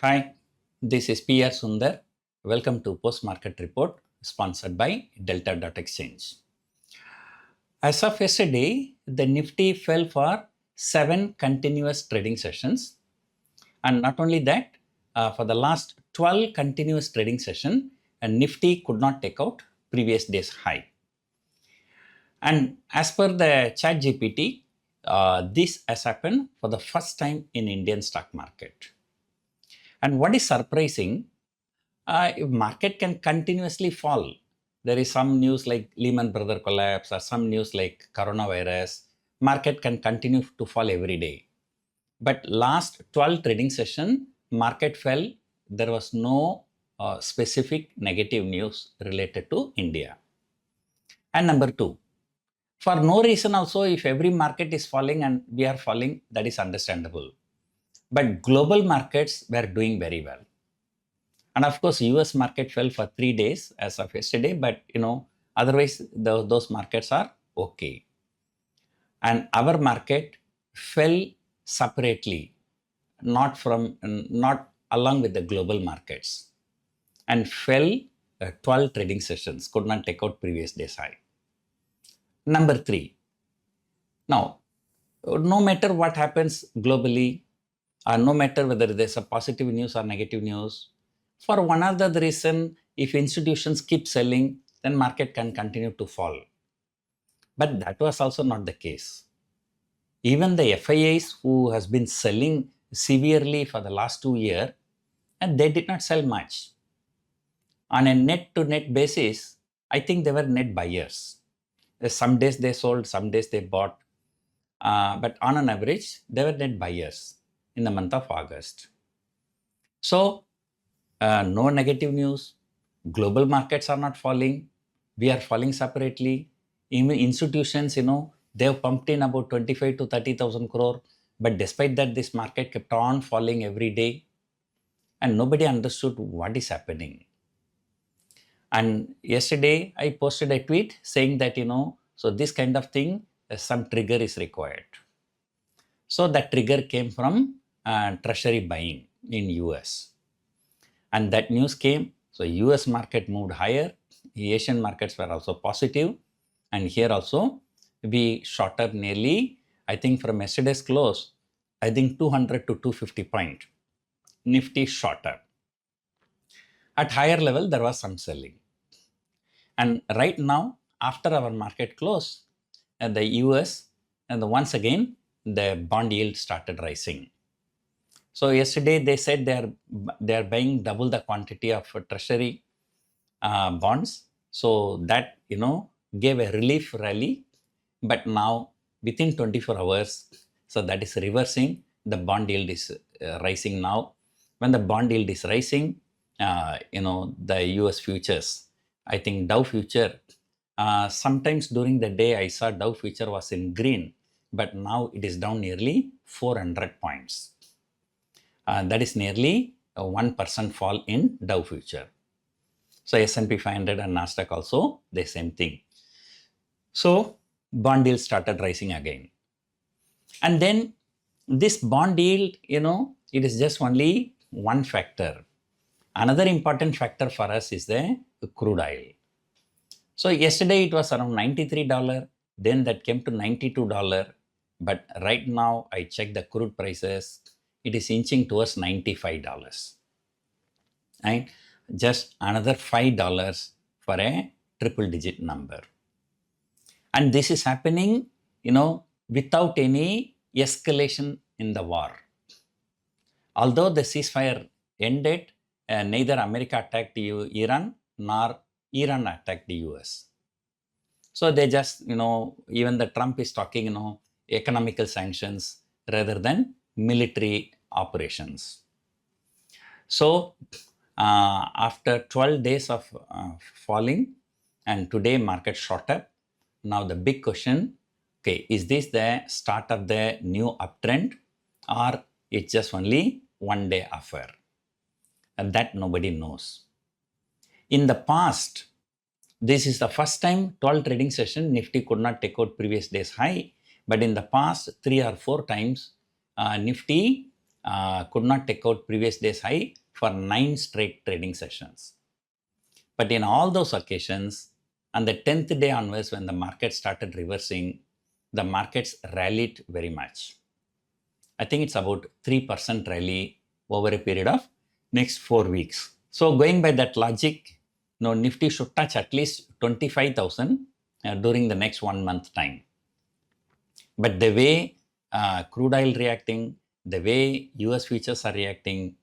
Hi, this is PR Sundar. Welcome to Post Market Report sponsored by Delta.Exchange. As of yesterday, the Nifty fell for 7 continuous trading sessions. And not only that, for the last 12 continuous trading sessions, Nifty could not take out previous day's high. And as per the ChatGPT, this has happened for the first time in Indian stock market. And what is surprising, if market can continuously fall, there is some news like Lehman Brothers collapse or some news like coronavirus, market can continue to fall every day. But last 12 trading session, market fell. There was no specific negative news related to India. And number two, for no reason also, if every market is falling and we are falling, that is understandable. But global markets were doing very well. And of course, US market fell for 3 days as of yesterday, but otherwise those markets are okay. And our market fell separately, not along with the global markets, and fell 12 trading sessions, could not take out previous day's high. Number three, now, no matter what happens globally, or no matter whether there's a positive news or negative news, for one or the other reason, if institutions keep selling, then market can continue to fall. But that was also not the case. Even the FIIs who has been selling severely for the last 2 years, and they did not sell much. On a net-to-net basis, I think they were net buyers. Some days they sold, some days they bought. But on an average, they were net buyers in the month of August. So, no negative news. Global markets are not falling. We are falling separately. Even institutions, they have pumped in about 25 to 30,000 crore. But despite that, this market kept on falling every day. And nobody understood what is happening. And yesterday, I posted a tweet saying that, so this kind of thing, some trigger is required. So that trigger came from treasury buying in US. And that news came, so US market moved higher, Asian markets were also positive, and here also we shot up nearly, I think from yesterday's close, I think 200 to 250 point. Nifty shot up. At higher level, there was some selling. And right now, after our market close, the US, and once again, the bond yield started rising. So yesterday they said they are buying double the quantity of treasury bonds. So that gave a relief rally. But now within 24 hours, so that is reversing. The bond yield is rising now. When the bond yield is rising, the US futures, I think Dow future. Sometimes during the day I saw Dow future was in green, but now it is down nearly 400 points. That is nearly a 1% fall in Dow future. So S&P 500 and Nasdaq also the same thing. So bond yield started rising again. And then this bond yield, it is just only one factor. Another important factor for us is the crude oil. So yesterday it was around $93, then that came to $92. But right now I checked the crude prices, it is inching towards $95. And just another $5 for a triple digit number. And this is happening, without any escalation in the war. Although the ceasefire ended, neither America attacked Iran nor Iran attacked the US. So they just, even the Trump is talking, economical sanctions rather than military operations. So after 12 days of falling, and today market shot up. Now the big question, is this the start of the new uptrend, or it's just only one day affair? And that nobody knows. In the past, this is the first time 12 trading session Nifty could not take out previous day's high, but in the past 3 or 4 times Nifty could not take out previous day's high for 9 straight trading sessions. But in all those occasions, on the 10th day onwards, when the market started reversing, the markets rallied very much. I think it's about 3% rally over a period of next 4 weeks. So going by that logic, Nifty should touch at least 25,000 during the next 1 month time. But the way crude oil reacting, the way US futures are reacting,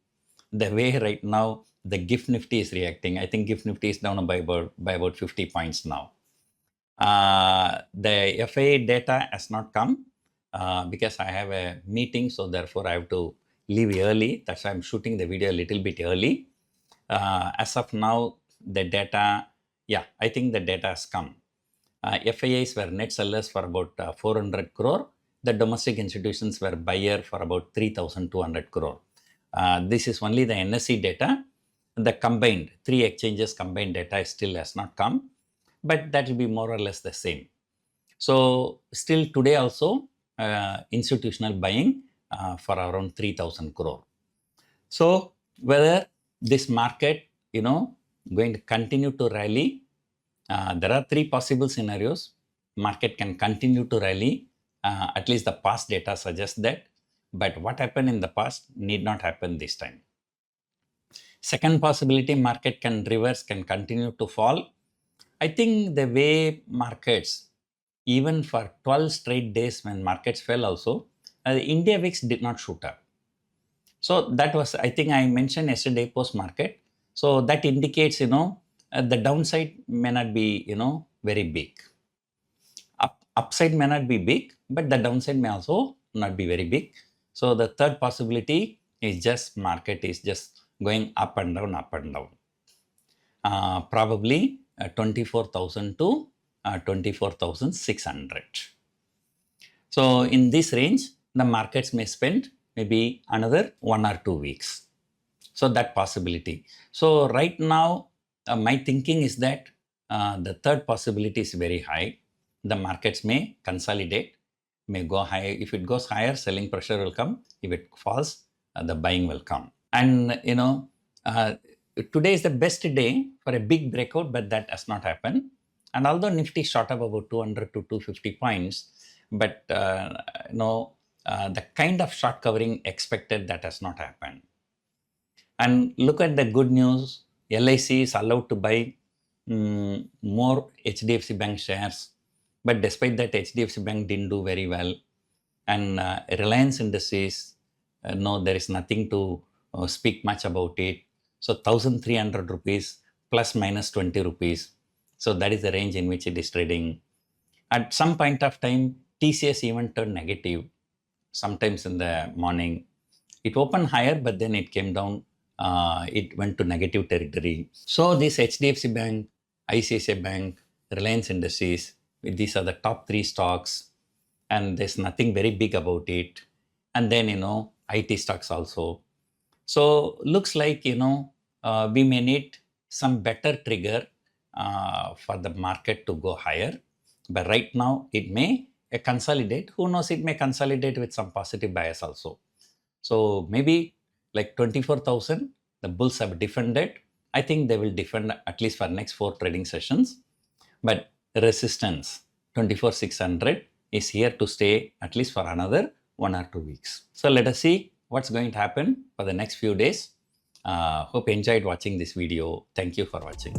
the way right now the GIFT Nifty is reacting, I think GIFT Nifty is down by about 50 points now. The FII data has not come because I have a meeting, so therefore I have to leave early. That's why I'm shooting the video a little bit early. As of now, the data, I think the data has come. FIIs were net sellers for about 400 crore. The domestic institutions were buyer for about 3,200 crore. This is only the NSE data. The combined, 3 exchanges combined data still has not come, but that will be more or less the same. So still today also, institutional buying for around 3,000 crore. So whether this market, going to continue to rally, there are 3 possible scenarios. Market can continue to rally. At least the past data suggests that. But what happened in the past need not happen this time. Second possibility, market can reverse, can continue to fall. I think the way markets, even for 12 straight days when markets fell also, the India VIX did not shoot up. So that was, I think I mentioned yesterday post-market. So that indicates, the downside may not be, very big. Upside may not be big, but the downside may also not be very big. So the third possibility is just market is just going up and down, up and down. Probably 24,000 to 24,600. So in this range, the markets may spend maybe another 1 or 2 weeks. So that possibility. So right now, my thinking is that the third possibility is very high. The markets may consolidate, may go higher. If it goes higher, selling pressure will come. If it falls, the buying will come. And, today is the best day for a big breakout, but that has not happened. And although Nifty shot up about 200 to 250 points, but, the kind of short covering expected, that has not happened. And look at the good news. LIC is allowed to buy more HDFC Bank shares. But despite that, HDFC Bank didn't do very well. And Reliance Industries, there is nothing to speak much about it. So 1,300 rupees plus minus 20 rupees. So that is the range in which it is trading. At some point of time, TCS even turned negative. Sometimes in the morning, it opened higher, but then it came down. It went to negative territory. So this HDFC Bank, ICICI Bank, Reliance Industries, these are the top 3 stocks, and there's nothing very big about it. And then, IT stocks also. So looks like, we may need some better trigger for the market to go higher. But right now, it may consolidate. Who knows, it may consolidate with some positive bias also. So maybe like 24,000, the bulls have defended. I think they will defend at least for next 4 trading sessions. But resistance 24,600 is here to stay at least for another 1 or 2 weeks. So let us see what's going to happen for the next few days. Hope you enjoyed watching this video. Thank you for watching.